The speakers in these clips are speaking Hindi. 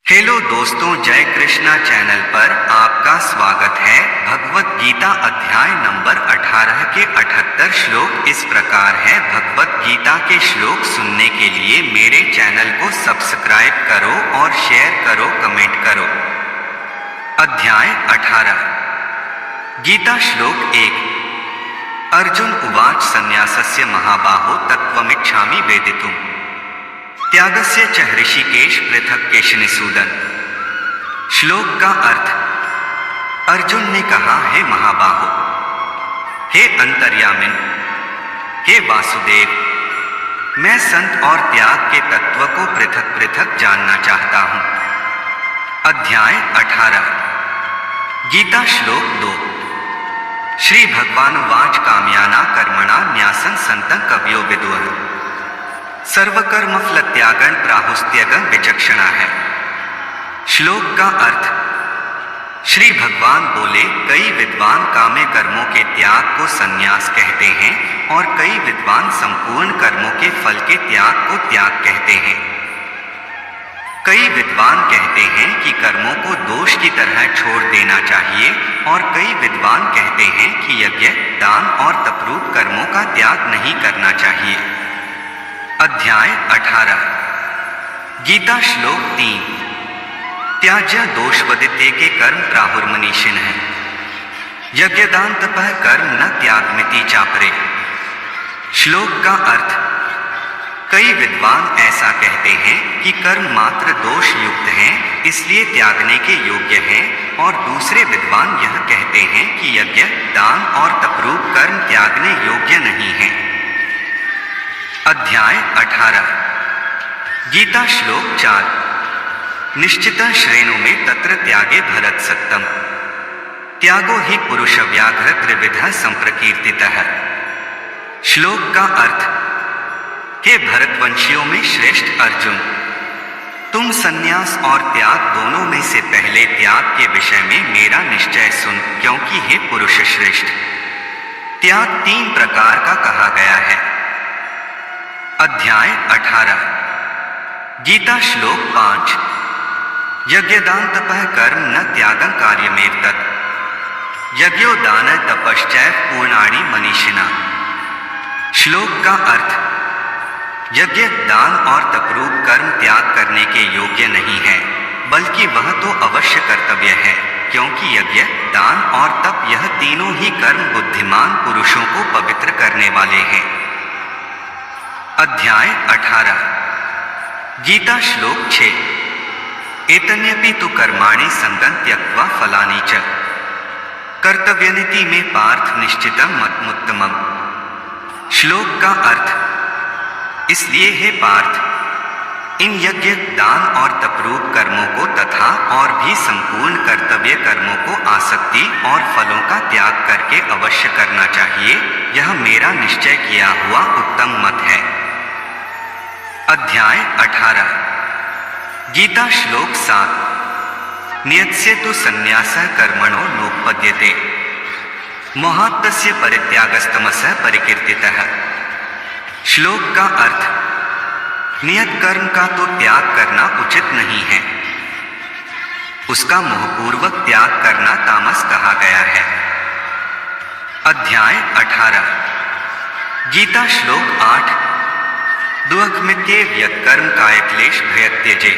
हेलो दोस्तों, जय कृष्णा चैनल पर आपका स्वागत है। भगवत गीता अध्याय नंबर 18 के 78 श्लोक इस प्रकार है। भगवत गीता के श्लोक सुनने के लिए मेरे चैनल को सब्सक्राइब करो और शेयर करो, कमेंट करो। अध्याय 18 गीता श्लोक 1। अर्जुन उवाच संन्यासस्य महाबाहो तत्त्वमिच्छामि वेदितुम् त्यागस्य च ऋषिकेश पृथक केशनिसूदन। श्लोक का अर्थ। अर्जुन ने कहा, हे महाबाहो, हे अंतर्यामिन, हे वासुदेव, मैं संत और त्याग के तत्व को पृथक पृथक जानना चाहता हूं। अध्याय 18 गीता श्लोक 2। श्री भगवान वाच काम्याना कर्मणा न्यासं संतं कवयो विदुः सर्वकर्म फल त्यागन प्राहुस्त्यगन विचक्षणा है। श्लोक का अर्थ। श्री भगवान बोले, कई विद्वान काम्य कर्मों के त्याग को संन्यास कहते हैं और कई विद्वान संपूर्ण कर्मों के फल के त्याग को त्याग कहते हैं। कई विद्वान कहते हैं कि कर्मों को दोष की तरह छोड़ देना चाहिए और कई विद्वान कहते हैं कि यज्ञ, दान और तपरूप कर्मों का त्याग नहीं करना चाहिए। अध्याय 18 गीता श्लोक 3। त्याज्य दोषवदिते के कर्म प्राहुर्मनीषिण है। यज्ञदान तपः कर्म न त्यागमिति चापरे। श्लोक का अर्थ। कई विद्वान ऐसा कहते हैं कि कर्म मात्र दोष युक्त हैं, इसलिए त्यागने के योग्य हैं, और दूसरे विद्वान यह कहते हैं कि यज्ञ, दान और तपरूप कर्म त्यागने योग्य नहीं हैं। अध्याय 18 गीता श्लोक 4। निश्चितं श्रेणु में तत्र त्यागे भरत सत्तम त्यागो ही पुरुष व्याघ्र त्रिविधः संप्रकीर्तितः। श्लोक का अर्थ। हे भरतवंशियों में श्रेष्ठ अर्जुन, तुम संन्यास और त्याग दोनों में से पहले त्याग के विषय में मेरा निश्चय सुन, क्योंकि हे पुरुष श्रेष्ठ, त्याग 3 प्रकार का कहा गया है। अध्याय 18 गीता श्लोक 5। यज्ञदान तपः कर्म न त्यागं कार्यमेव तत् यज्ञो दान तपश्चैव पूर्णानि मनीषिणा। श्लोक का अर्थ। यज्ञ, दान और तपरूप कर्म त्याग करने के योग्य नहीं है, बल्कि वह तो अवश्य कर्तव्य है, क्योंकि यज्ञ, दान और तप यह तीनों ही कर्म बुद्धिमान पुरुषों को पवित्र करने वाले हैं। अध्याय 18 गीता श्लोक 6। एतन्यपि तु कर्माणि संगं त्यक्त्वा फलानि च कर्तव्यनिति में पार्थ निश्चितं मतमुत्तमम्। श्लोक का अर्थ। इसलिए हे पार्थ, इन यज्ञ, दान और तपरूप कर्मों को तथा और भी संपूर्ण कर्तव्य कर्मों को आसक्ति और फलों का त्याग करके अवश्य करना चाहिए। यह मेरा निश्चय किया हुआ उत्तम मत है। अध्याय 18 गीता श्लोक 7। नियत्स्य तु संन्यासः कर्मणो नोपपद्यते मोहात्तस्य परित्यागस्तमसः परिकीर्तितः। श्लोक का अर्थ। नियत कर्म का तो त्याग करना उचित नहीं है, उसका मोहपूर्वक त्याग करना तामस कहा गया है। अध्याय 18 गीता श्लोक 8। दुःखमित्येव यत्कर्म कायक्लेश भयत्यजे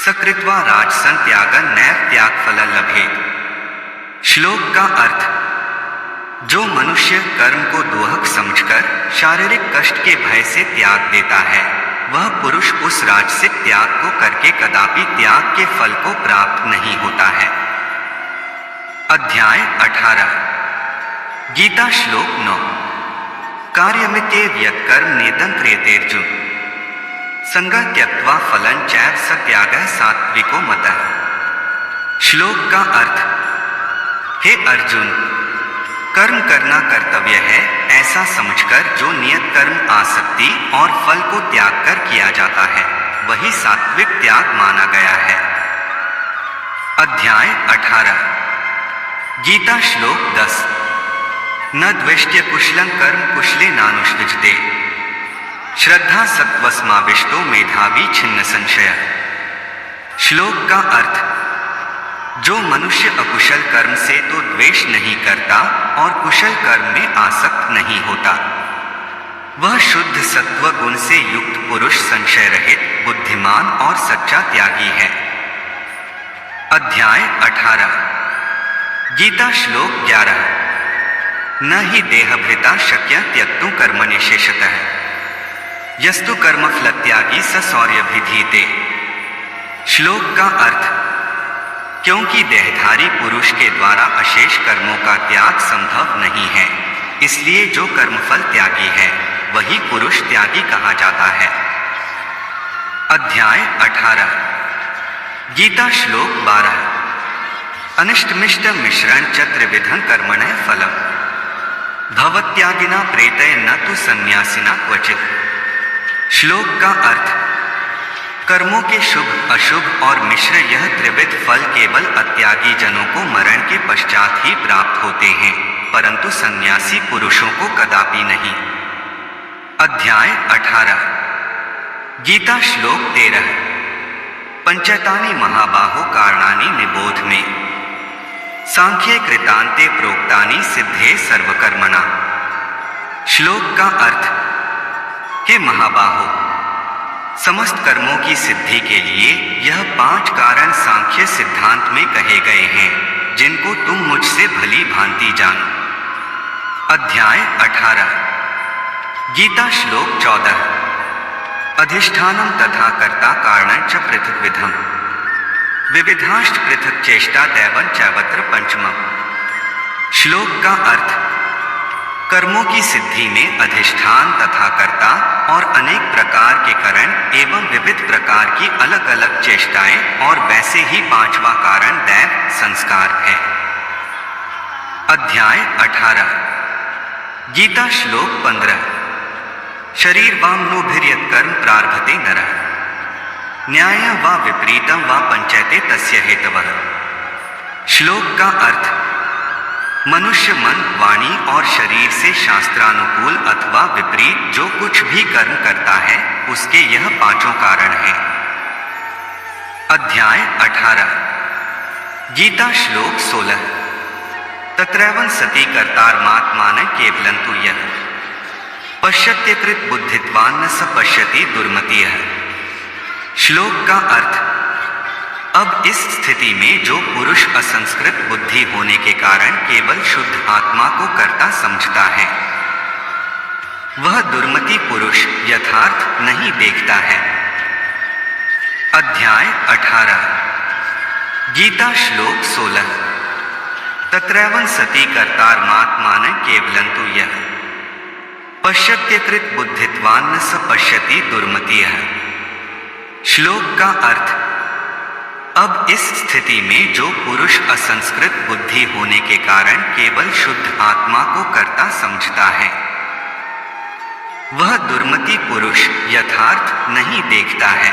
सकृत्वा राजसं त्यागं नैव त्यागफलं लभेत। श्लोक का अर्थ। जो मनुष्य कर्म को दुःख समझकर शारीरिक कष्ट के भय से त्याग देता है, वह पुरुष उस राजसिक त्याग को करके कदापि त्याग के फल को प्राप्त नहीं होता है। अध्याय 18 गीता श्लोक 9। कार्यमित्येव यत्कर्म नियतं क्रियतेऽर्जुन संगं त्यक्त्वा फलं चैव स त्यागः सात्विको मतः। श्लोक का अर्थ। हे अर्जुन, कर्म करना कर्तव्य है, ऐसा समझकर जो नियत कर्म आसक्ति और फल को त्याग कर किया जाता है, वही सात्विक त्याग माना गया है। अध्याय 18 गीता श्लोक 10। न द्वेष्ट्य कुशलं कर्म कुशले नानुष्विजते श्रद्धा सत्वस्माविष्टो मेधावी छिन्न संशय। श्लोक का अर्थ। जो मनुष्य अकुशल कर्म से तो द्वेष नहीं करता और कुशल कर्म में आसक्त नहीं होता, वह शुद्ध सत्व गुण से युक्त पुरुष संशय रहित, बुद्धिमान और सच्चा त्यागी है। अध्याय 18। गीता श्लोक 11। न हि देहभृता शक्य त्यक्तुं कर्मनिशेषतः यस्तु कर्मफल त्यागी स शौर्यभिधीयते। श्लोक का अर्थ। क्योंकि देहधारी पुरुष के द्वारा अशेष कर्मों का त्याग संभव नहीं है, इसलिए जो कर्मफल त्यागी है वही पुरुष त्यागी कहा जाता है। अध्याय 18। गीता श्लोक 12। अनिष्टमिष्ट मिश्रण च त्रिविधं कर्मणः फलम् भवत्यागिना प्रेतय न तु सन्यासिना क्वचित्। श्लोक का अर्थ। कर्मों के शुभ अशुभ और मिश्र यह त्रिविध फल केवल अत्यागी जनों को मरण के पश्चात ही प्राप्त होते हैं, परंतु सन्यासी पुरुषों को कदापि नहीं। अध्याय 18। गीता श्लोक 13। पंचैतानि महाबाहो कारणानि निबोध में सांख्ये कृतान्ते प्रोक्तानि सिद्धे सर्वकर्मणा। श्लोक का अर्थ। हे महाबाहो, समस्त कर्मों की सिद्धि के लिए यह 5 कारण सांख्य सिद्धांत में कहे गए हैं, जिनको तुम मुझसे भली भांति जानो। अध्याय 18। गीता श्लोक 14। अधिष्ठानम तथा कर्ता कारणं च पृथग्विधम् विविधाश्च पृथक् चेष्टा दैवं चैवत्र पंचमम्। श्लोक का अर्थ। कर्मों की सिद्धि में अधिष्ठान तथा कर्ता और अनेक प्रकार के कारण एवं विविध प्रकार की अलग अलग चेष्टाएं और वैसे ही 5वां कारण दैव संस्कार है। अध्याय 18। गीता श्लोक 15। शरीरवाङ्मनोभिर्यत् कर्म प्रारभते नरः न्यायं वा विपरीतं वा पंचैते तस्य हेतवः। श्लोक का अर्थ। मनुष्य मन, वाणी और शरीर से शास्त्रानुकूल अथवा विपरीत जो कुछ भी कर्म करता है, उसके यह 5 कारण हैं। अध्याय 18। गीता श्लोक 16। तत्रैवं सति कर्तारमात्मानं केवलं तु यः पश्यत्यकृत बुद्धित्वान् न स पश्यति दुर्मतिः। श्लोक का अर्थ। अब इस स्थिति में जो पुरुष असंस्कृत बुद्धि होने के कारण केवल शुद्ध आत्मा को कर्ता समझता है, वह दुर्मति पुरुष यथार्थ नहीं देखता है। अध्याय 18। गीता श्लोक 16। तत्रैवं सति कर्तारमात्मानं केवलं तु यः पश्यत्यकृत बुद्धित्वान् न स पश्यति दुर्मतिः। श्लोक का अर्थ। अब इस स्थिति में जो पुरुष असंस्कृत बुद्धि होने के कारण केवल शुद्ध आत्मा को कर्ता समझता है, वह दुर्मति पुरुष यथार्थ नहीं देखता है।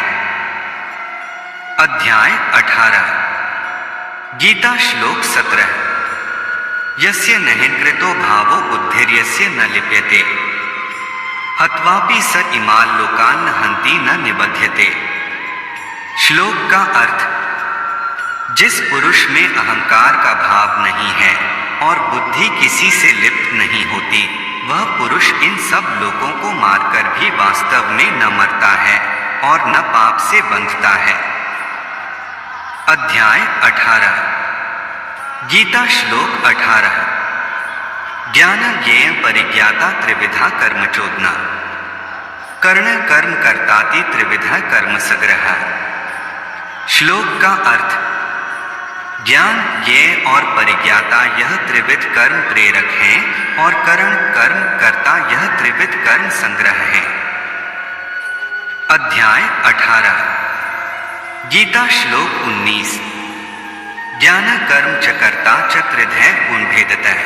अध्याय 18। गीता श्लोक 17। यस्य नहिंकृतो भावो बुद्धिर्यस्य न लिप्यते हत्वापि स इमान् लोकान् न हन्ति न निबध्यते। श्लोक का अर्थ। जिस पुरुष में अहंकार का भाव नहीं है और बुद्धि किसी से लिप्त नहीं होती, वह पुरुष इन सब लोगों को मारकर भी वास्तव में न मरता है और न पाप से बंधता है। अध्याय 18। गीता श्लोक 18। ज्ञानं ज्ञेयं परिज्ञाता त्रिविधा कर्म चोदना कर्ण कर्म कर्ताति त्रिविधा कर्म संग्रह। श्लोक का अर्थ। ज्ञान, ज्ञेय और परिज्ञाता यह त्रिविध कर्म प्रेरक हैं और करण कर्म कर्ता यह त्रिविध कर्म संग्रह है। अध्याय 18। गीता श्लोक 19। ज्ञान कर्म च कर्ता च त्रिधैव गुण भेदतः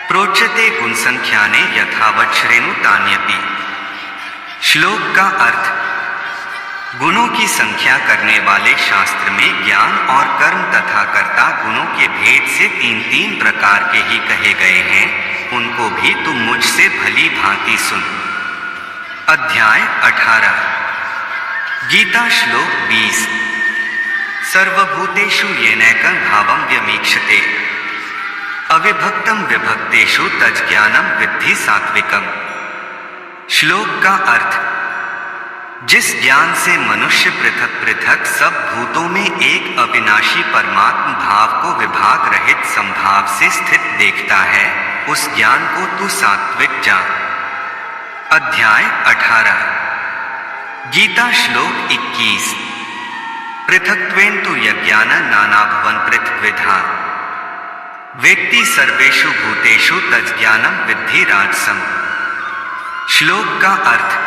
प्रोच्यते गुण संख्याने यथावत् श्रेणु तान्यपि। श्लोक का अर्थ। गुणों की संख्या करने वाले शास्त्र में ज्ञान और कर्म तथा कर्ता गुणों के भेद से 3 प्रकार के ही कहे गए हैं, उनको भी तुम मुझसे भली भांति सुन। अध्याय 18। गीता श्लोक 20। सर्वभूतेषु येनैकं भावं व्यमीक्षते अविभक्तं विभक्तेषु तज्ज्ञानं विद्धि सात्विकम्। श्लोक का अर्थ, जिस ज्ञान से मनुष्य पृथक पृथक सब भूतों में एक अविनाशी परमात्म भाव को विभाग रहित संभाव से स्थित देखता है, उस ज्ञान को तू सात्विक जान। अध्याय 18 गीता श्लोक 21 पृथक्त्वेन तु यज्ञान नानाभवन पृथक्विधा वेत्ति सर्वेषु भूतेषु तज्ज्ञानं विद्धि राजसम्। श्लोक का अर्थ,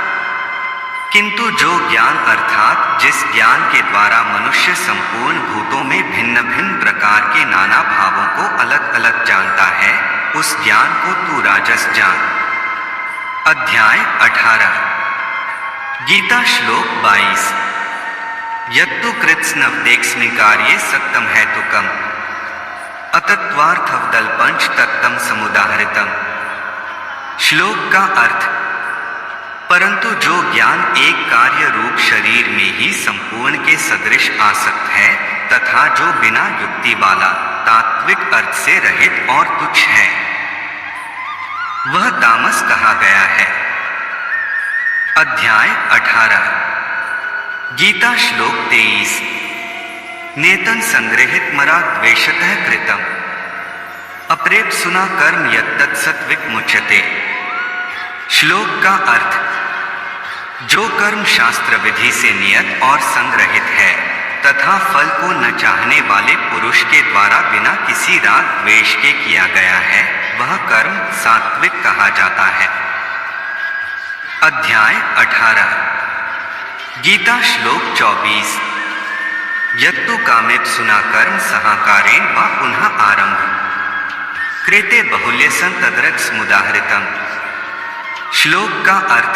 किंतु जो ज्ञान अर्थात जिस ज्ञान के द्वारा मनुष्य संपूर्ण भूतों में भिन्न भिन्न प्रकार के नाना भावों को अलग अलग जानता है, उस ज्ञान को तू राजस जान। अध्याय 18 गीता श्लोक 22 यत्तु कृत्स्नवदेक्स्मि कार्ये सक्तम हेतुकम् अतत्वार्थवदल्पंच तत्तम समुदाहृतम्। श्लोक का अर्थ, परंतु जो ज्ञान एक कार्य रूप शरीर में ही संपूर्ण के सदृश आसक्त है तथा जो बिना युक्ति वाला तात्विक अर्थ से रहित और तुच्छ है, वह तामस कहा गया है। अध्याय 18 गीता श्लोक 23 नेतन संग्रहित मरा द्वेषतः कृतम अप्रेप सुना कर्म यत्तत् सत्विक मुच्यते। श्लोक का अर्थ, जो कर्म शास्त्र विधि से नियत और संग्रहित है तथा फल को न चाहने वाले पुरुष के द्वारा बिना किसी राग द्वेष के किया गया है, वह कर्म सात्विक कहा जाता है। अध्याय 18 गीता श्लोक 24 यत्तु कामेप्सुना कर्म सहाकारेण वा पुनः आरंभ कृते बहुल्यसं तद्रक समुदाहृतम्। श्लोक का अर्थ,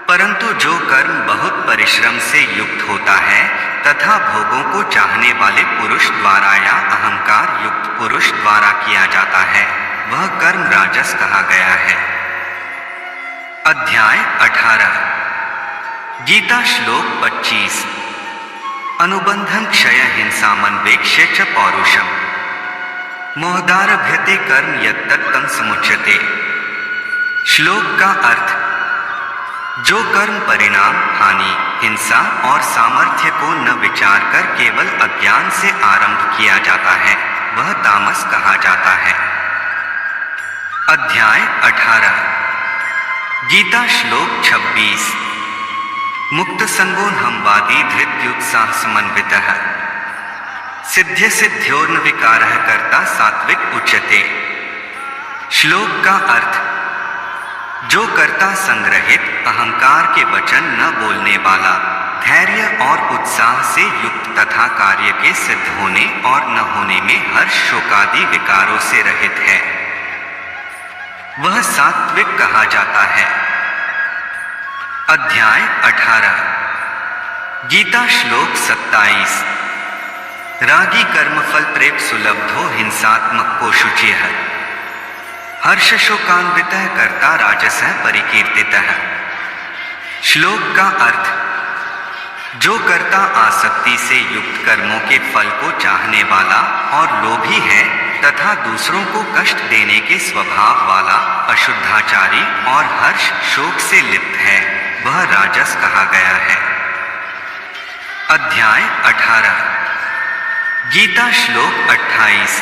परंतु जो कर्म बहुत परिश्रम से युक्त होता है तथा भोगों को चाहने वाले पुरुष द्वारा या अहंकार युक्त पुरुष द्वारा किया जाता है, वह कर्म राजस कहा गया है। अध्याय 18 गीता श्लोक 25 अनुबंधं क्षय हिंसामन्वेक्ष्य च पौरुषम मोहदारभ्यते कर्म यत्तत्तं समुच्यते। श्लोक का अर्थ, जो कर्म परिणाम हानि हिंसा और सामर्थ्य को न विचार कर केवल अज्ञान से आरंभ किया जाता है, वह तामस कहा जाता है। अध्याय 18 गीता श्लोक 26 मुक्त संगोन हमवादी धृत्युत्साह समन्वितः सिद्ध्य सिद्ध्योर्न विकारः कर्ता सात्विक उच्यते। श्लोक का अर्थ, जो कर्ता संग्रहित अहंकार के वचन न बोलने वाला धैर्य और उत्साह से युक्त तथा कार्य के सिद्ध होने और न होने में हर्ष शोकादि विकारों से रहित है, वह सात्विक कहा जाता है। अध्याय 18 गीता श्लोक 27 रागी कर्मफल प्रेप सुलब्धो हिंसात्मक को शुचिः हर्ष शोकान्वितः कर्ता राजसः परिकीर्तितः। श्लोक का अर्थ, जो कर्ता आसक्ति से युक्त कर्मों के फल को चाहने वाला और लोभी है तथा दूसरों को कष्ट देने के स्वभाव वाला अशुद्धाचारी और हर्ष शोक से लिप्त है, वह राजस कहा गया है। अध्याय 18 गीता श्लोक 28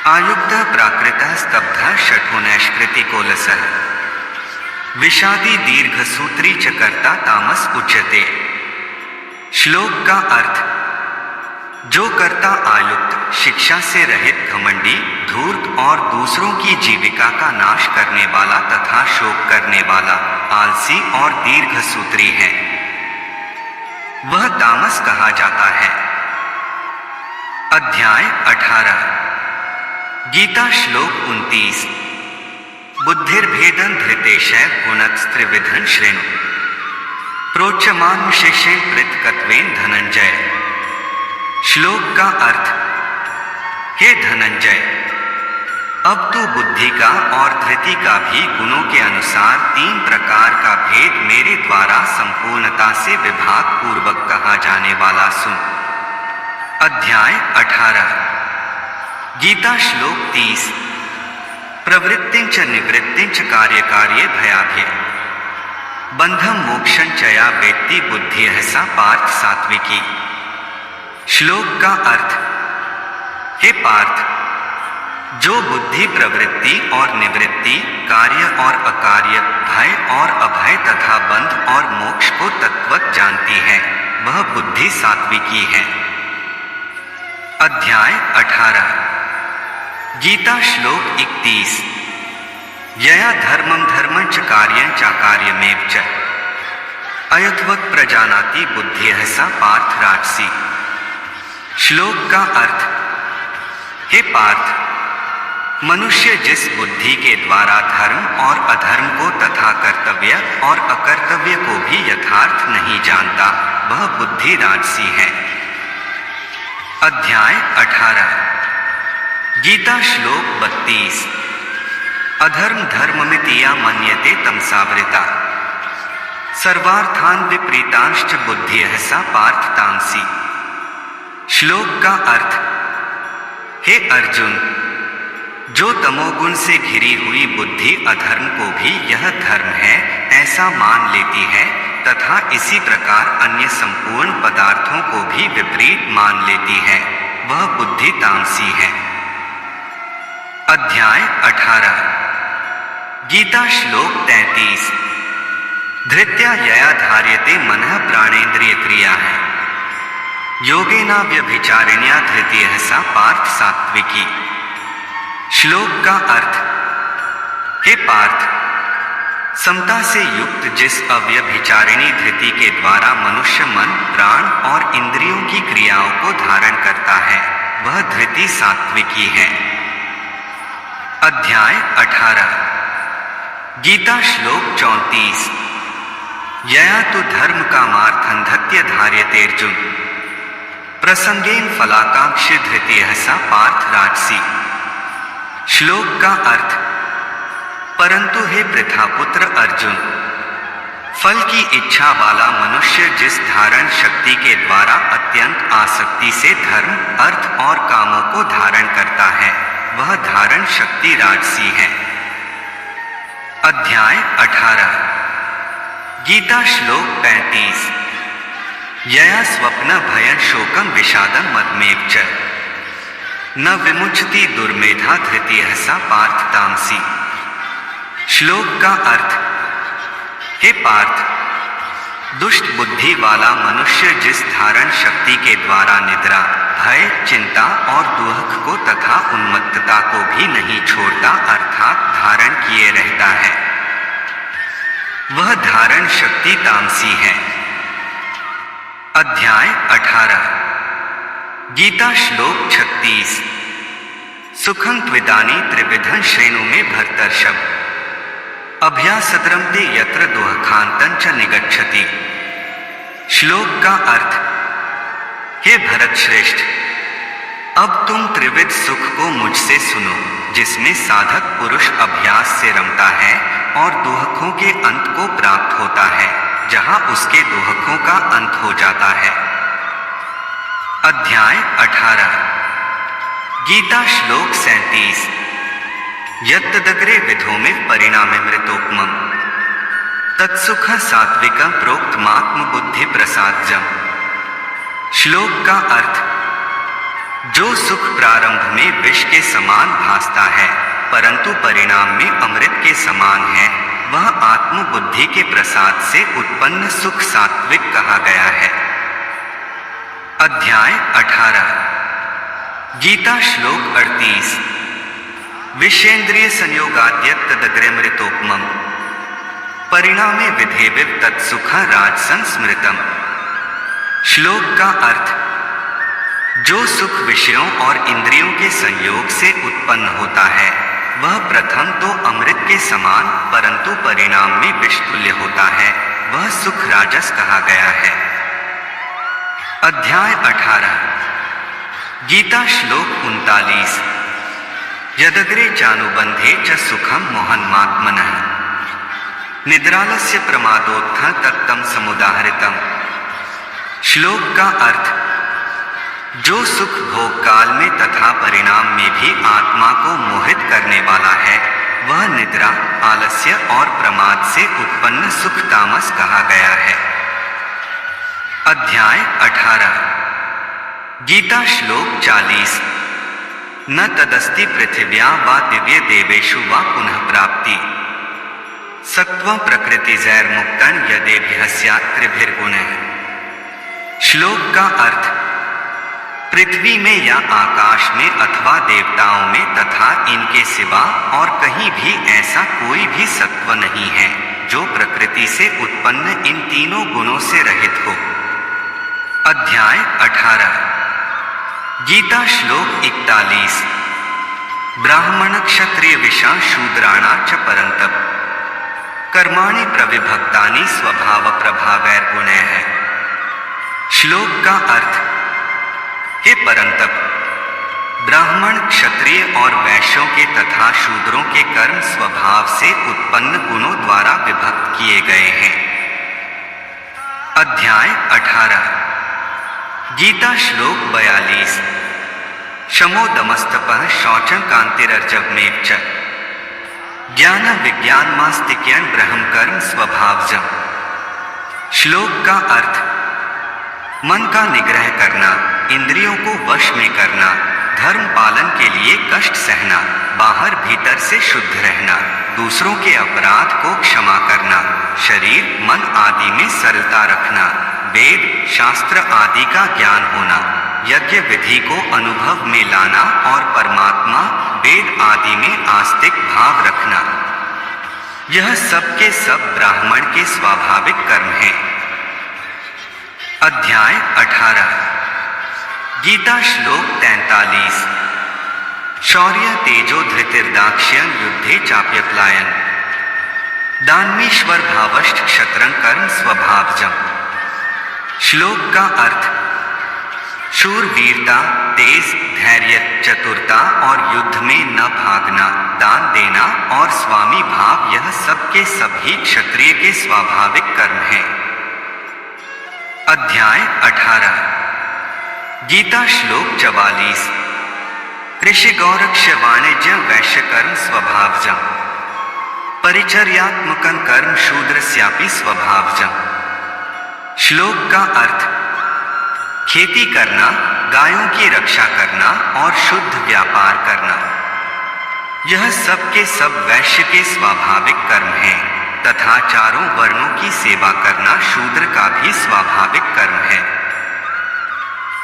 आयुक्त प्राकृतः स्तब्धः शठो नैष्कृतिकोलसः विषादी दीर्घ सूत्री च कर्ता तामस उच्यते। श्लोक का अर्थ, जो कर्ता आयुक्त शिक्षा से रहित घमंडी धूर्त और दूसरों की जीविका का नाश करने वाला तथा शोक करने वाला आलसी और दीर्घ सूत्री है, वह तामस कहा जाता है। अध्याय 18 गीता श्लोक 29 बुद्धिर्भेदं धृतेशय गुणस्त्रिविधं श्रेणु प्रोच्यमानं शिष्येन पृथक्त्वेन धनंजय। श्लोक का अर्थ, हे धनंजय, अब तू बुद्धि का और धृति का भी गुणों के अनुसार 3 प्रकार का भेद मेरे द्वारा संपूर्णता से विभाग पूर्वक कहा जाने वाला सुन। अध्याय 18 गीता श्लोक 30 प्रवृत्तिंच निवृत्तिंच कार्य भयाभ्य बंधम मोक्षं चया वेत्ति बुद्धिः सा पार्थ सात्विकी। श्लोक का अर्थ, हे पार्थ, जो बुद्धि प्रवृत्ति और निवृत्ति, कार्य और अकार्य, भय और अभय तथा बंध और मोक्ष को तत्वत जानती है, वह बुद्धि सात्विकी है। अध्याय 18 गीता श्लोक 31 यया धर्मं धर्मंच कार्यंच अकार्यमेव च अयथवत् प्रजानाति बुद्धिः सा पार्थ राजसी। श्लोक का अर्थ, हे पार्थ, मनुष्य जिस बुद्धि के द्वारा धर्म और अधर्म को तथा कर्तव्य और अकर्तव्य को भी यथार्थ नहीं जानता, वह बुद्धि राजसी है। अध्याय 18 गीता श्लोक 32 अधर्म धर्ममिति मन्यते तमसावृता सर्वार्थान विपरीतांश्च बुद्धिः सा पार्थ तामसी। श्लोक का अर्थ, हे अर्जुन, जो तमोगुण से घिरी हुई बुद्धि अधर्म को भी यह धर्म है ऐसा मान लेती है तथा इसी प्रकार अन्य संपूर्ण पदार्थों को भी विपरीत मान लेती है, वह बुद्धि तामसी है। अध्याय 18 गीता श्लोक 33 धृत्या यया धार्यते मनः प्राणेन्द्रिय क्रिया है योगेना व्यभिचारिण्या धृतिः सा पार्थ सात्विकी। श्लोक का अर्थ, हे पार्थ, समता से युक्त जिस अव्यभिचारिणी धृति के द्वारा मनुष्य मन, प्राण और इंद्रियों की क्रियाओं को धारण करता है, वह धृति सात्विकी है। अध्याय 18 गीता श्लोक 34 यया तु धर्म कामार्थं धत्य धार्यतेर्जुन प्रसंगेन फलाकांक्षी धृतिः सा पार्थ राजसी। श्लोक का अर्थ, परंतु हे पृथापुत्र अर्जुन, फल की इच्छा वाला मनुष्य जिस धारण शक्ति के द्वारा अत्यंत आसक्ति से धर्म, अर्थ और कामों को धारण करता है, वह धारण शक्ति राजसी है। अध्याय 18 गीता श्लोक 35 यया स्वप्न भयं शोकं विषादं मदमेव च न विमुच्यति दुर्मेधा धृतिः सा पार्थ तामसी। श्लोक का अर्थ, हे पार्थ, दुष्ट बुद्धि वाला मनुष्य जिस धारण शक्ति के द्वारा निद्रा, भय, चिंता और दुख को तथा उन्मत्तता को भी नहीं छोड़ता अर्थात धारण किए रहता है, वह धारण शक्ति तामसी है। अध्याय 18 गीता श्लोक 36 सुखं त्विदानी त्रिविधं श्रेणु में भर्तर्षभ अभ्यासद्रं ते यत्र दुःखान्तं च निगच्छति। श्लोक का अर्थ, हे भरत श्रेष्ठ, अब तुम त्रिविध सुख को मुझसे सुनो, जिसमें साधक पुरुष अभ्यास से रमता है और दुखों के अंत को प्राप्त होता है, जहां उसके दुखों का अंत हो जाता है। अध्याय 18 गीता श्लोक 37 यत्तदग्रे विधो में परिणाममृतोपमं तत्सुख सात्विकं प्रोक्तमात्म बुद्धि प्रसादजम। श्लोक का अर्थ, जो सुख प्रारंभ में विष के समान भासता है परंतु परिणाम में अमृत के समान है, वह आत्म बुद्धि के प्रसाद से उत्पन्न सुख सात्विक कहा गया है। अध्याय 18 गीता श्लोक 38 विषेन्द्रिय संयोगाद्यत्तदग्रमृतोपमं परिणामे विधेविव तत्सुख राजसं स्मृतम्। श्लोक का अर्थ, जो सुख विषयों और इंद्रियों के संयोग से उत्पन्न होता है, वह प्रथम तो अमृत के समान परंतु परिणाम में विषतुल्य होता है, वह सुख राजस कहा गया है। अध्याय 18 गीता श्लोक 39 यदग्रे चानुबंधे च सुखम मोहन्मात्मनः निद्रालस्य प्रमादोत्थ तत्तम समुदाहृतम्। श्लोक का अर्थ, जो सुख भोग काल में तथा परिणाम में भी आत्मा को मोहित करने वाला है, वह निद्रा, आलस्य और प्रमाद से उत्पन्न सुख तामस कहा गया है। अध्याय 18 गीता श्लोक 40 न तदस्ति पृथिव्या वा दिव्य देवेषु वा पुनः प्राप्ति सत्वं प्रकृति जैर मुक्तन यदेभ्यः स्यात् त्रिभिर्गुणैः। श्लोक का अर्थ, पृथ्वी में या आकाश में अथवा देवताओं में तथा इनके सिवा और कहीं भी ऐसा कोई भी सत्व नहीं है जो प्रकृति से उत्पन्न इन तीनों गुणों से रहित हो। अध्याय 18 गीता श्लोक 41 ब्राह्मण क्षत्रिय विषा शूद्राणा च परंतप कर्माणि प्रविभक्तानि स्वभाव प्रभावैर गुणैः। श्लोक का अर्थ, हे परंतप, ब्राह्मण, क्षत्रिय और वैश्यों के तथा शूद्रों के कर्म स्वभाव से उत्पन्न गुणों द्वारा विभक्त किए गए हैं। अध्याय 18 गीता श्लोक 42 शमो दमस्तपः शौचं कांतिरर्जवमेव च ज्ञान विज्ञानमास्तिक्यं ब्रह्म कर्म स्वभावजम्। श्लोक का अर्थ, मन का निग्रह करना, इंद्रियों को वश में करना, धर्म पालन के लिए कष्ट सहना, बाहर भीतर से शुद्ध रहना, दूसरों के अपराध को क्षमा करना, शरीर मन आदि में सरलता रखना, वेद शास्त्र आदि का ज्ञान होना, यज्ञ विधि को अनुभव में लाना और परमात्मा वेद आदि में आस्तिक भाव रखना, यह सब के सब ब्राह्मण के स्वाभाविक कर्म हैं। अध्याय 18 गीता श्लोक 43 शौर्य तेजो धृतिर्दाक्ष्यं युद्धे चाप्यप्लायन दानमीश्वर भावश्च क्षत्रं कर्म स्वभावजम्। श्लोक का अर्थ, शूरवीरता, तेज, धैर्य, चतुरता और युद्ध में न भागना, दान देना और स्वामी भाव, यह सब के सभी क्षत्रिय के स्वाभाविक कर्म हैं। अध्याय 18 गीता श्लोक 44 कृषि गौरक्ष्य वाणिज्य वैश्य कर्म स्वभावजम् परिचर्यात्मकं कर्म शूद्रस्यापि स्वभावजम्। श्लोक का अर्थ, खेती करना, गायों की रक्षा करना और शुद्ध व्यापार करना, यह सब के सब वैश्य के स्वाभाविक कर्म हैं तथा चारों वर्णों की सेवा करना शूद्र का भी स्वाभाविक कर्म है।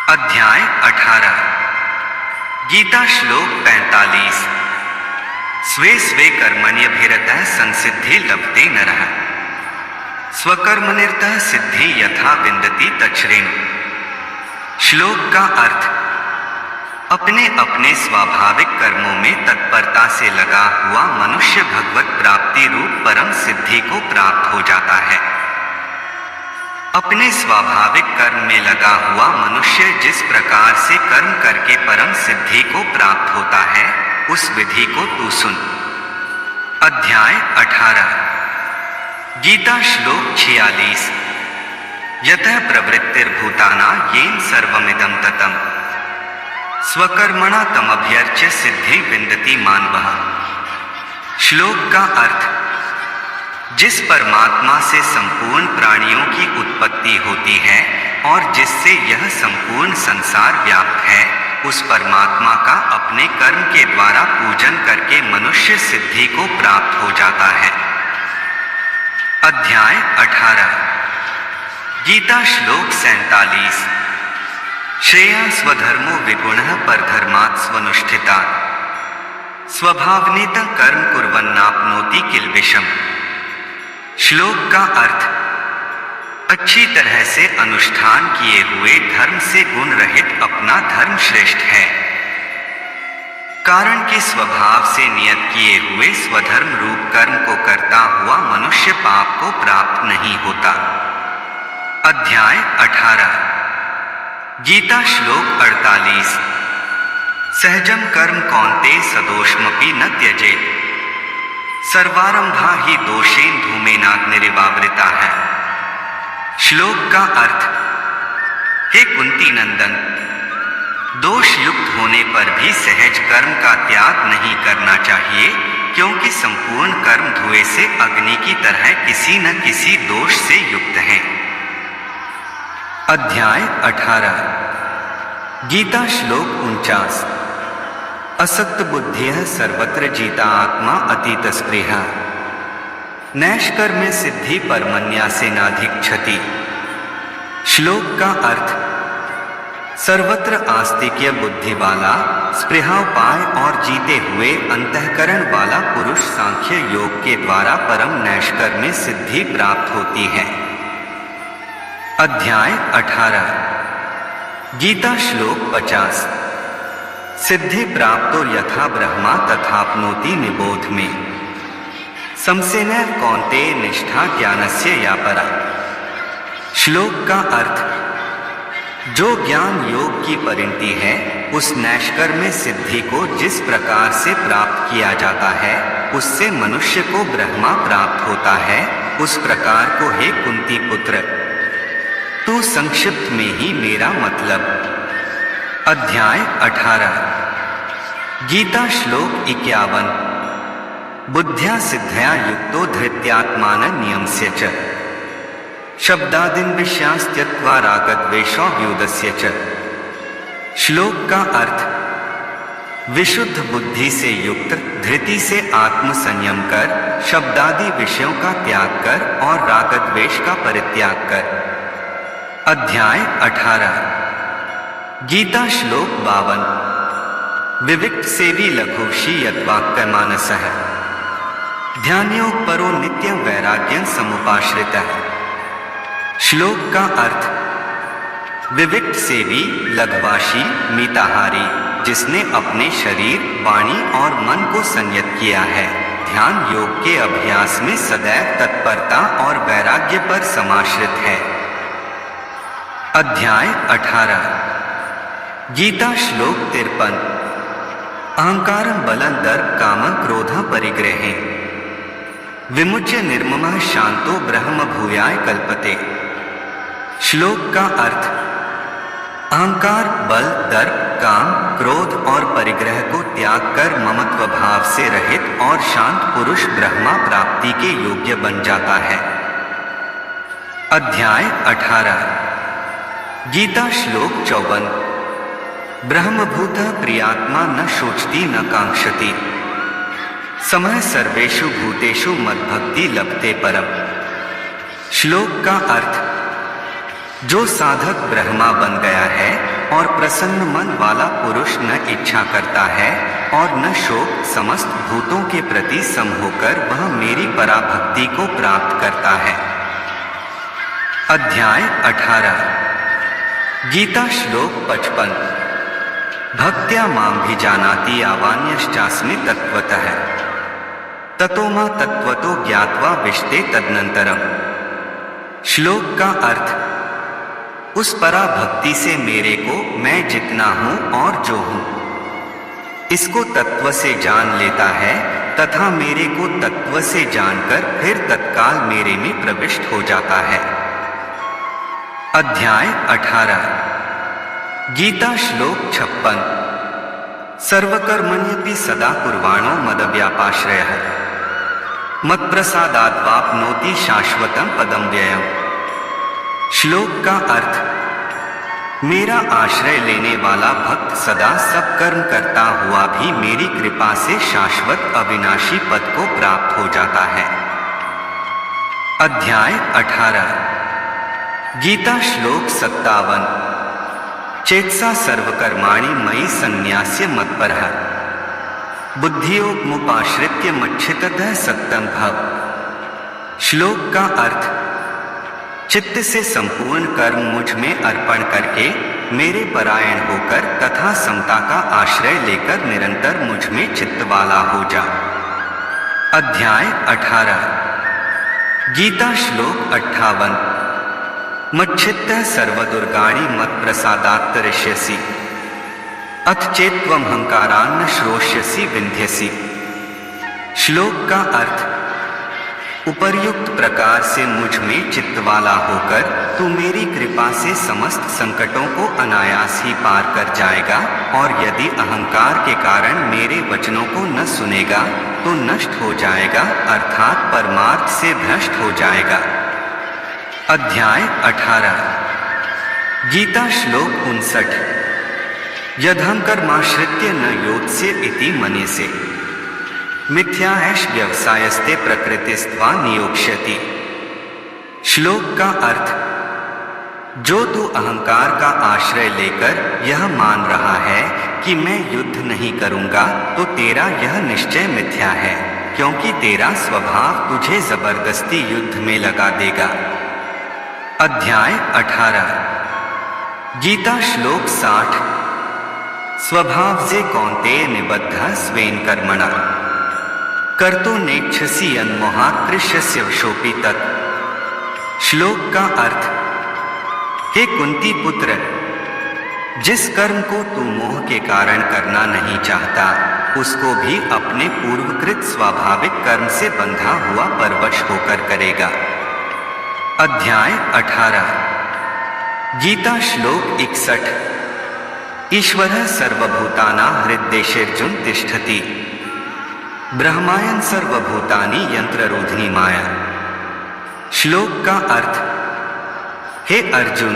अध्याय 18 गीता श्लोक 45 स्वे स्वे कर्मण्यभिरतः संसिद्धि लभते नरः स्वकर्मनिरतः सिद्धि यथा विन्दति तच्छृणु। श्लोक का अर्थ, अपने अपने स्वाभाविक कर्मों में तत्परता से लगा हुआ मनुष्य भगवत प्राप्ति रूप परम सिद्धि को प्राप्त हो जाता है। अपने स्वाभाविक कर्म में लगा हुआ मनुष्य जिस प्रकार से कर्म करके परम सिद्धि को प्राप्त होता है, उस विधि को तू सुन। अध्याय 18 गीता श्लोक 46 यतः प्रवृत्तिर्भूताना येन सर्वमिदं ततं स्वकर्मणा तमभ्यर्च्य सिद्धि विन्दति मानवः। श्लोक का अर्थ, जिस परमात्मा से संपूर्ण प्राणियों की उत्पत्ति होती है और जिससे यह संपूर्ण संसार व्याप्त है, उस परमात्मा का अपने कर्म के द्वारा पूजन करके मनुष्य सिद्धि को प्राप्त हो जाता है। अध्याय 18 गीता श्लोक 47 श्रेया स्वधर्मो विगुणः परधर्मात् स्वनुष्ठितात् स्वभावनेतं कर्म कुर्वन्नाप्नोति किल्बिषम्। श्लोक का अर्थ, अच्छी तरह से अनुष्ठान किए हुए धर्म से गुण रहित अपना धर्म श्रेष्ठ है, कारण कि स्वभाव से नियत किए हुए स्वधर्म रूप कर्म को करता हुआ मनुष्य पाप को प्राप्त नहीं होता। अध्याय 18 गीता श्लोक 48 सहजम कर्म कौन्तेय सदोषमपि न त्यजेत् सर्वारंभा ही दोषेन धूमेनाग्निरिवावृता है। श्लोक का अर्थ, हे कुंती नंदन, दोष युक्त होने पर भी सहज कर्म का त्याग नहीं करना चाहिए, क्योंकि संपूर्ण कर्म धुएं से अग्नि की तरह किसी न किसी दोष से युक्त हैं। अध्याय 18 गीता श्लोक 49 असक्त बुद्धिः सर्वत्र जीता आत्मा अतीत स्पृहा नैष्कर्म्य सिद्धि परमन्यासेनाधिक क्षति। श्लोक का अर्थ सर्वत्र आस्तिक्य बुद्धि वाला, स्पृहापाय और जीते हुए अंतःकरण वाला पुरुष सांख्य योग के द्वारा परम नैष्कर्म्य सिद्धि प्राप्त होती है। अध्याय 18 गीता श्लोक 50 सिद्धि प्राप्तो यथा ब्रह्मा तथाप्नोति निबोध में समसेन कौन्तेय निष्ठा ज्ञानस्य या परा। श्लोक का अर्थ जो ज्ञान योग की परिणति है, उस नैष्कर्म्य सिद्धि को जिस प्रकार से प्राप्त किया जाता है, उससे मनुष्य को ब्रह्मा प्राप्त होता है, उस प्रकार को हे कुंती पुत्र तू संक्षिप्त में ही मेरा मतलब। अध्याय 18 गीता श्लोक 51 बुद्ध्या सिद्धया युक्तो धृत्यात्मान नियम्स्य च शब्दादीन विषयांस्त्यक्त्वा रागद्वेषव्युदस्य च। श्लोक का अर्थ विशुद्ध बुद्धि से युक्त, धृति से आत्म संयम कर, शब्दादि विषयों का त्याग कर और रागद्वेष का परित्याग कर। अध्याय 18 गीता श्लोक 52 विविक्त सेवी लघुषी यद्वाक्य मानसः ध्यानयोग परो नित्यं वैराग्यं समुपाश्रितः। श्लोक का अर्थ विविक्त सेवी लघवाशी मिताहारी, जिसने अपने शरीर, वाणी और मन को संयत किया है, ध्यान योग के अभ्यास में सदैव तत्परता और वैराग्य पर समाश्रित है। अध्याय 18 गीता श्लोक 53 अहंकारं बलं दर्प कामं क्रोधं परिग्रहे विमुच्य निर्ममः शांतो ब्रह्म भूयाय कल्पते। श्लोक का अर्थ अहंकार, बल, दर्प, काम, क्रोध और परिग्रह को त्याग कर ममत्व भाव से रहित और शांत पुरुष ब्रह्मा प्राप्ति के योग्य बन जाता है। अध्याय 18 गीता श्लोक 54 ब्रह्मभूतः प्रियात्मा न शोचति न कांक्षति समः सर्वेषु भूतेषु मद्भक्ति लभते परम। श्लोक का अर्थ जो साधक ब्रह्मा बन गया है और प्रसन्न मन वाला पुरुष न इच्छा करता है और न शोक, समस्त भूतों के प्रति सम होकर वह मेरी पराभक्ति को प्राप्त करता है। अध्याय 18 गीता श्लोक 55 भक्त्या मां भी जानाति यावान्यश्चास्मि तत्वतः ततो मां तत्वतो ज्ञात्वा विशते तदनंतरम। श्लोक का अर्थ उस पराभक्ति से मेरे को मैं जितना हूं और जो हूं इसको तत्व से जान लेता है तथा मेरे को तत्व से जानकर फिर तत्काल मेरे में प्रविष्ट हो जाता है। अध्याय 18 गीता श्लोक 56 सर्वकर्मण्यपि सदा कुर्वाणो मदव्यापाश्रयः मत्प्रसादाद्वाप्नोति शाश्वतं पदं व्ययम्। श्लोक का अर्थ मेरा आश्रय लेने वाला भक्त सदा सब कर्म करता हुआ भी मेरी कृपा से शाश्वत अविनाशी पद को प्राप्त हो जाता है। अध्याय 18 गीता श्लोक 57 चेतसा सर्वकर्माणि मयि संन्यास्य मत्परः बुद्धियोगमुपाश्रित्य मच्छिततः सत्तं भव। श्लोक का अर्थ चित्त से संपूर्ण कर्म मुझ में अर्पण करके मेरे परायण होकर तथा समता का आश्रय लेकर निरंतर मुझ में चित्त वाला हो जा। अध्याय 18 गीता श्लोक 58 मच्छित्तः सर्वदुर्गाणि मत्प्रसादात् तरिष्यसि अथ चेत्त्वम् अहंकारान् न श्रोष्यसि विन्ध्यसि। श्लोक का अर्थ उपर्युक्त प्रकार से मुझ में चित्त वाला होकर तू मेरी कृपा से समस्त संकटों को अनायास ही पार कर जाएगा, और यदि अहंकार के कारण मेरे वचनों को न सुनेगा तो नष्ट हो जाएगा, अर्थात परमार्थ से भ्रष्ट हो जाएगा। अध्याय 18 गीता श्लोक 59 यदहं कर्माश्रित्य न योत्स्य इति मन्यसे मिथ्या ऐश व्यवसायस्ते प्रकृतिस्त्वा नियोक्ष्यति। श्लोक का अर्थ, जो तू अहंकार का आश्रय लेकर यह मान रहा है कि मैं युद्ध नहीं करूंगा, तो तेरा यह निश्चय मिथ्या है, क्योंकि तेरा स्वभाव तुझे जबरदस्ती युद्ध में लगा देगा। अध्याय 18 गीता श्लोक 60 स्वभाव से कौन्तेय निबद्ध स्वेन कर्मणा कर्तु नेच्छसि यन्मोहाकृष्यस्य वशोऽपि तत्। श्लोक का अर्थ, हे कुंती पुत्र, जिस कर्म को तू मोह के कारण करना नहीं चाहता, उसको भी अपने पूर्वकृत स्वाभाविक कर्म से बंधा हुआ परवश होकर करेगा। अध्याय 18 गीता श्लोक 61 ईश्वरः सर्वभूतानां हृद्देशेऽर्जुन तिष्ठति ब्रह्मायन सर्वभूतानि यंत्ररोधिनी माया। श्लोक का अर्थ, हे अर्जुन,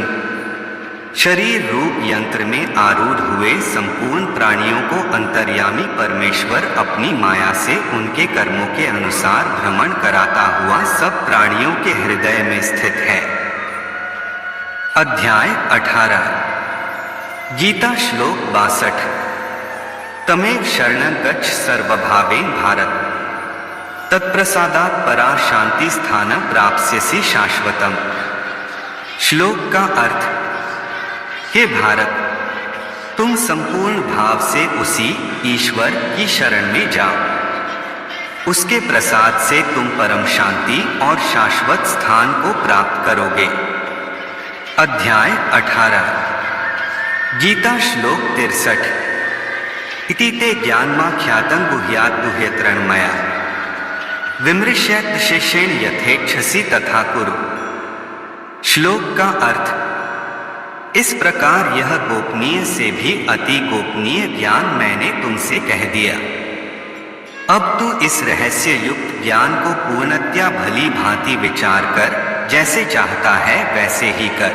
शरीर रूप यंत्र में आरूढ़ हुए संपूर्ण प्राणियों को अंतर्यामी परमेश्वर अपनी माया से उनके कर्मों के अनुसार भ्रमण कराता हुआ सब प्राणियों के हृदय में स्थित है। अध्याय 18 गीता श्लोक 62 तमेव शरणं गच्छ सर्वभावेन भारत तत्प्रसादात् परा शांति स्थान प्राप्स्यसि शाश्वतम। श्लोक का अर्थ, हे भारत, तुम संपूर्ण भाव से उसी ईश्वर की शरण में जाओ। उसके प्रसाद से तुम परम शांति और शाश्वत स्थान को प्राप्त करोगे। अध्याय 18 गीता श्लोक 63 इति ते ज्ञानमाख्यातं गुह्यात् गुह्यतरणमया विमृश्यत शिष्येण यथेच्छसि तथा कुरु। श्लोक का अर्थ, इस प्रकार यह गोपनीय से भी अति गोपनीय ज्ञान मैंने तुमसे कह दिया। अब तू इस रहस्य युक्त ज्ञान को पूर्णतया भली भांति विचार कर, जैसे चाहता है वैसे ही कर।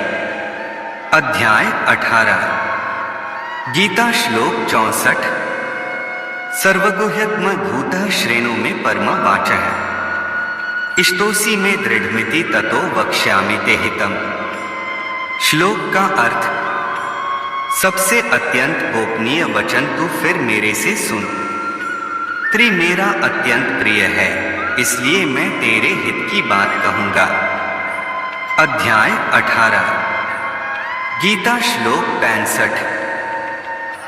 अध्याय 18 गीता श्लोक 64 सर्वगुह्यत्म भूतः श्रेणु में परम वाचः इष्टोसी में दृढ़मिति ततो वक्ष्यामि ते हितम्। श्लोक का अर्थ, सबसे अत्यंत गोपनीय वचन तू फिर मेरे से सुन। त्रि मेरा अत्यंत प्रिय है, इसलिए मैं तेरे हित की बात कहूंगा। अध्याय 18 गीता श्लोक 65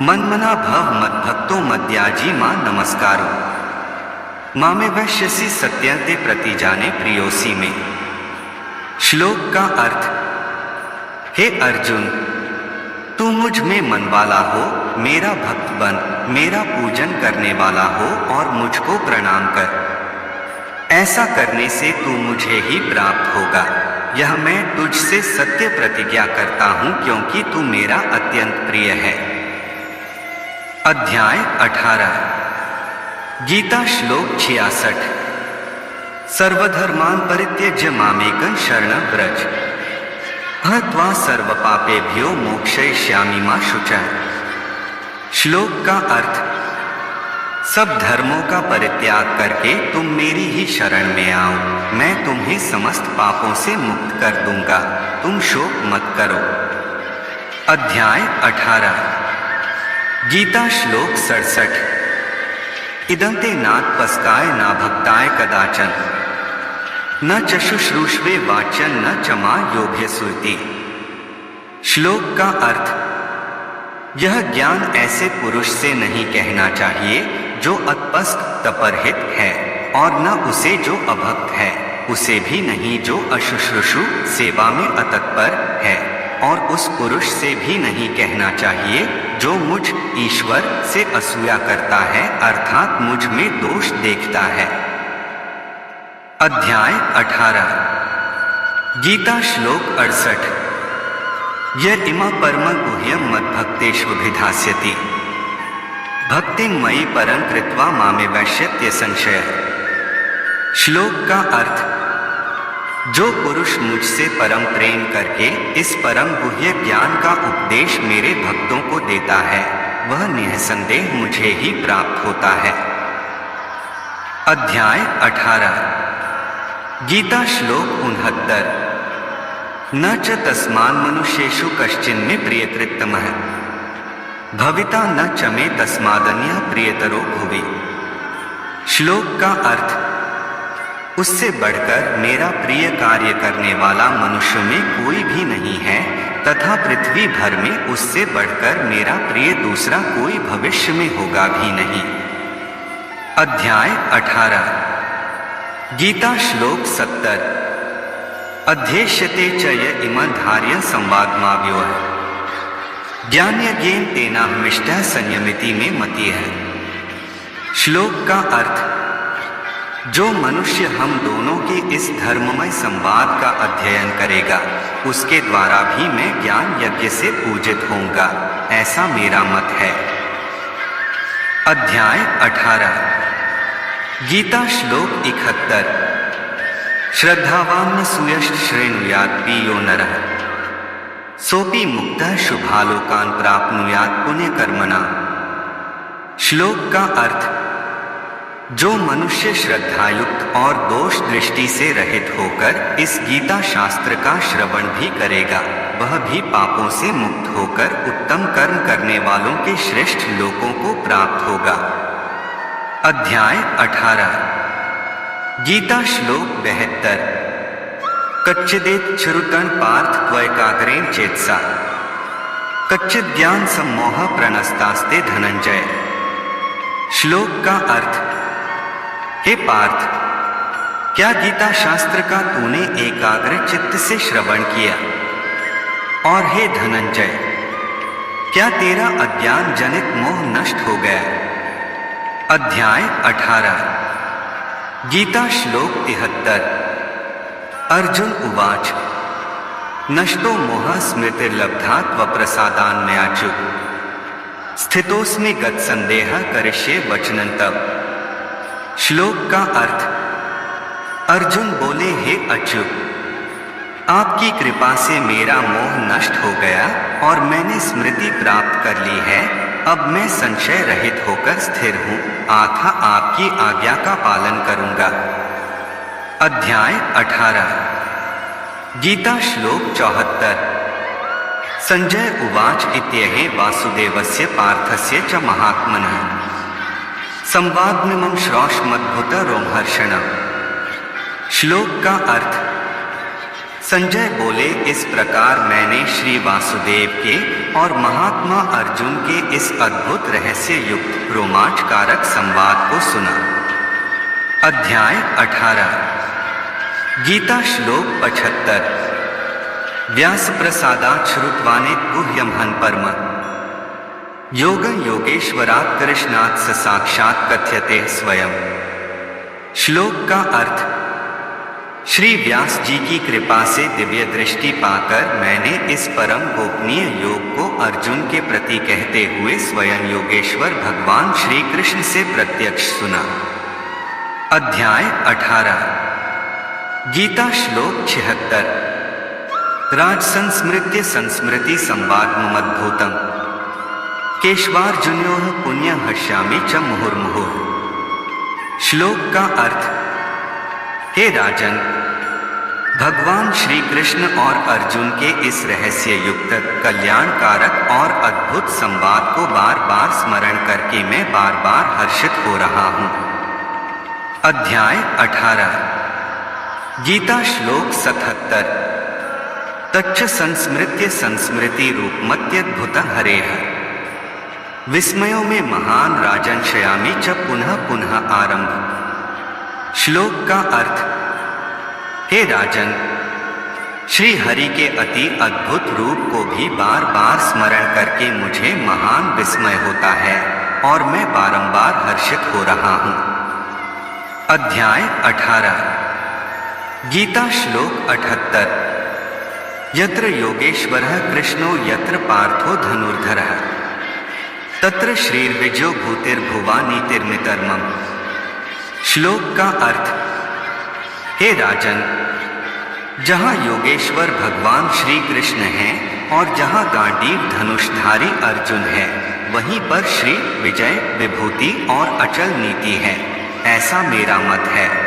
मन्मना भव मद्भक्तो मद्याजी मां नमस्कारो मामे वैश्यसि सत्यन्ते प्रतिजाने प्रियोसी में। श्लोक का अर्थ, हे अर्जुन, तू मुझ में मन वाला हो, मेरा भक्त बन, मेरा पूजन करने वाला हो और मुझको प्रणाम कर। ऐसा करने से तू मुझे ही प्राप्त होगा। यह मैं तुझसे सत्य प्रतिज्ञा करता हूं, क्योंकि तू मेरा अत्यंत प्रिय है। अध्याय 18 गीता श्लोक 66 सर्वधर्मान् परित्यज्य मामेकं शरणं व्रज अहत्वा सर्वपापेभ्यो मोक्षयिष्यामि मा शुचः। श्लोक का अर्थ, सब धर्मों का परित्याग करके तुम मेरी ही शरण में आओ, मैं तुम्हें समस्त पापों से मुक्त कर दूंगा, तुम शोक मत करो। अध्याय 18 गीता श्लोक 67 इदं ते नात्पस्काय न भक्ताय कदाचन न च शुश्रूषवे वाच्यं न च मां योभ्यसुरति। श्लोक का अर्थ, यह ज्ञान ऐसे पुरुष से नहीं कहना चाहिए जो अतपस्क तपरहित है, और न उसे जो अभक्त है, उसे भी नहीं जो अशुश्रूषु सेवा में अतत्पर है, और उस पुरुष से भी नहीं कहना चाहिए जो मुझ ईश्वर से असूया करता है, अर्थात मुझ में दोष देखता है। अध्याय 18 गीता श्लोक 68 य इमा परम गुह्यं मद्भक्तेष्वभिधास्यति भक्तिं मयि परं कृत्वा मामे वैश्यत्य संशय। श्लोक का अर्थ, जो पुरुष मुझसे परम प्रेम करके इस परम गुह्य ज्ञान का उपदेश मेरे भक्तों को देता है वह निःसंदेह मुझे ही प्राप्त होता है। अध्याय 18 गीता श्लोक 69 न च तस्मान् मनुष्येषु कश्चिन्मे प्रियकृत्तमः भविता न च मे तस्मादन्यः प्रियतरो भुवि। श्लोक का अर्थ, उससे बढ़कर मेरा प्रिय कार्य करने वाला मनुष्य में कोई भी नहीं है तथा पृथ्वी भर में उससे बढ़कर मेरा प्रिय दूसरा कोई भविष्य में होगा भी नहीं। अध्याय 18 गीता श्लोक 70 अध्येष्यते च य इमं धार्य संवादमाव्योः ज्ञानयज्ञेन तेनाहमिष्टः संयमिति में मति है। श्लोक का अर्थ, जो मनुष्य हम दोनों के इस धर्ममय संवाद का अध्ययन करेगा उसके द्वारा भी मैं ज्ञान यज्ञ से पूजित होऊंगा, ऐसा मेरा मत है। अध्याय 18 गीता श्लोक 71 श्रद्धावान् सूयश्च श्रेणुयात् यो नरः सोपि मुक्तः शुभालोकान् प्राप्नुयात् पुण्यकर्मणा। श्लोक का अर्थ, जो मनुष्य श्रद्धायुक्त और दोष दृष्टि से रहित होकर इस गीता शास्त्र का श्रवण भी करेगा वह भी पापों से मुक्त होकर उत्तम कर्म करने वालों के श्रेष्ठ लोकों को प्राप्त होगा। अध्याय 18 गीता श्लोक 72 कच्चिदेत श्रुतं पार्थ त्वैकाग्रेण चेतसा कच्चित् ज्ञान सम्मोह प्रणस्तास्ते धनंजय। श्लोक का अर्थ, हे पार्थ, क्या गीता शास्त्र का तूने एकाग्र चित्त से श्रवण किया? और हे धनंजय, क्या तेरा अज्ञान जनित मोह नष्ट हो गया? अध्याय 18 गीता श्लोक 73 अर्जुन उवाच नष्टो मोहः स्मृतिर्लब्धा त्वप्रसादान्मयाच्युत स्थितोऽस्मि गतसन्देहः करिष्ये वचनं तव। श्लोक का अर्थ, अर्जुन बोले, हे अच्युत, आपकी कृपा से मेरा मोह नष्ट हो गया और मैंने स्मृति प्राप्त कर ली है। अब मैं संशय रहित होकर स्थिर हूँ अतः आपकी आज्ञा का पालन करूंगा। अध्याय 18 गीता श्लोक 74 संजय उवाच इत्येहे वासुदेवस्य पार्थस्य च महात्मनः संवादमिमं श्रोष्मद्भुत रोमहर्षणम्। श्लोक का अर्थ, संजय बोले, इस प्रकार मैंने श्री वासुदेव के और महात्मा अर्जुन के इस अद्भुत रहस्य युक्त रोमांचकारक संवाद को सुना। अध्याय 18 गीता श्लोक 75 व्यास प्रसादात् श्रुत्वानि गुह्यमहं परम योगं योगेश्वरात् कृष्णात् स साक्षात् कथ्यते स्वयं। श्लोक का अर्थ, श्री व्यास जी की कृपा से दिव्य दृष्टि पाकर मैंने इस परम गोपनीय योग को अर्जुन के प्रति कहते हुए स्वयं योगेश्वर भगवान श्री कृष्ण से प्रत्यक्ष सुना। अध्याय 18 गीता श्लोक 76 राजसंस्मृत्य संस्मृति संवादमद्भुतम् केशवार्जुनयोः पुण्यं हश्यामि च मुहुर्मुहुः। श्लोक का अर्थ, हे राजन, भगवान श्री कृष्ण और अर्जुन के इस रहस्य युक्त कल्याणकारक और अद्भुत संवाद को बार बार स्मरण करके मैं बार बार हर्षित हो रहा हूँ। अध्याय 18 गीता श्लोक 77 तच्च संस्मृत्य संस्मृति रूपमत्यद्भुतं हरेः विस्मयो में महान राजन शयामि च पुनः पुनः आरंभ। श्लोक का अर्थ, हे राजन, श्री हरि के अति अद्भुत रूप को भी बार बार स्मरण करके मुझे महान विस्मय होता है और मैं बारंबार हर्षित हो रहा हूँ। अध्याय 18 गीता श्लोक 78। यत्र योगेश्वरः कृष्णो यत्र पार्थो धनुर्धरः तत्र श्रीर्विजयो भूतिर्भुवा नीतिर्मितर्मम। श्लोक का अर्थ, हे राजन, जहाँ योगेश्वर भगवान श्री कृष्ण हैं और जहाँ गांडीव धनुषधारी अर्जुन है, वहीं पर श्री, विजय, विभूति और अचल नीति है, ऐसा मेरा मत है।